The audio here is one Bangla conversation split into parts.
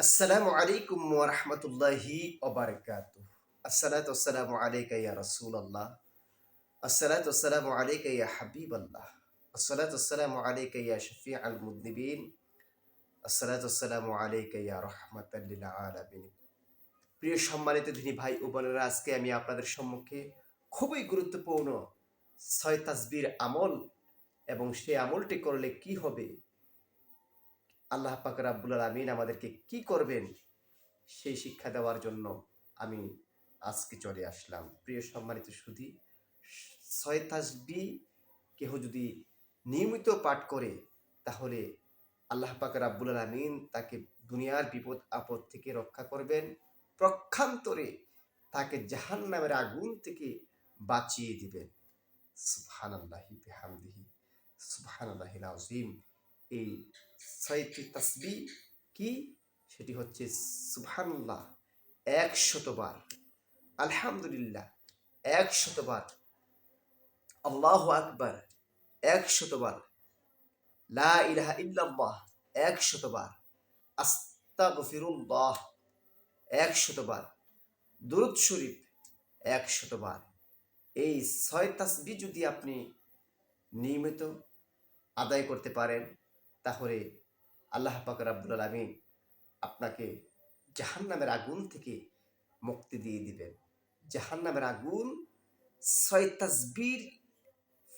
আসসালামু আলাইকুম ওয়া রাহমাতুল্লাহি ওয়া বারাকাতুহু। আসসালাতু ওয়াসসালামু আলাইকা ইয়া রাসূলাল্লাহ। আসসালাতু ওয়াসসালামু আলাইকা ইয়া হাবিবাল্লাহ। আসসালাতু ওয়াসসালামু আলাইকা ইয়া শাফিআল মুযনিবিন। আসসালাতু ওয়াসসালামু আলাইকা ইয়া রাহমাতাল লিল আলামিন। প্রিয় সম্মানিত দিনী ভাই ও বোনেরা, আজকে আমি আপনাদের সম্মুখে খুবই গুরুত্বপূর্ণ ৬ তাসবির আমল এবং সেই আমলটি করলে কি হবে, আল্লাহ পাক রাব্বুল আলামিন আমাদেরকে কি করবেন, সেই শিক্ষা দেওয়ার জন্য আমি আজকে চলে আসলাম। প্রিয় সম্মানিত সুধী, ৬ তাসবিহ কেহ যদি নিয়মিত পাঠ করে, তাহলে আল্লাহ পাক রাব্বুল আলামিন তাকে দুনিয়ার বিপদ আপদ থেকে রক্ষা করবেন। পক্ষান্তরে তাকে জাহান্নামের আগুন থেকে বাঁচিয়ে দিবেন। সুবহানাল্লাহি বিহামদিহি, সুবহানাল্লাহিল আযীম। এই ৬টি তাসবিহ কি? সেটি হচ্ছে সুবহানাল্লাহ ১০০ বার, আলহামদুলিল্লাহ ১০০ বার, আল্লাহু আকবার ১০০ বার, লা ইলাহা ইল্লাল্লাহ ১০০ বার, আস্তাগফিরুল্লাহ ১০০ বার, দুরূদ শরীফ ১০০ বার। এই ৬ তাসবিহ যদি আপনি নিয়মিত আদায় করতে পারেন, তাহলে আল্লাহ পাক রাব্বুল আলামিন আপনাকে জাহান্নামের আগুন থেকে মুক্তি দিয়ে দিবেন। জাহান্নামের আগুন ৬ তাসবির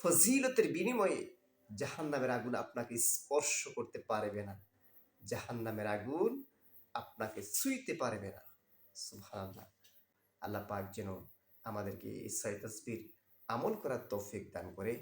ফজিলতের বিনিময়ে জাহান্নামের আগুন আপনাকে স্পর্শ করতে পারবে না। জাহান্নামের আগুন আপনাকে ছুঁইতে পারবে না। সুবহানাল্লাহ। আল্লাহ পাক যেন আমাদেরকে এই ৬ তাসবির আমল করার তৌফিক দান করে।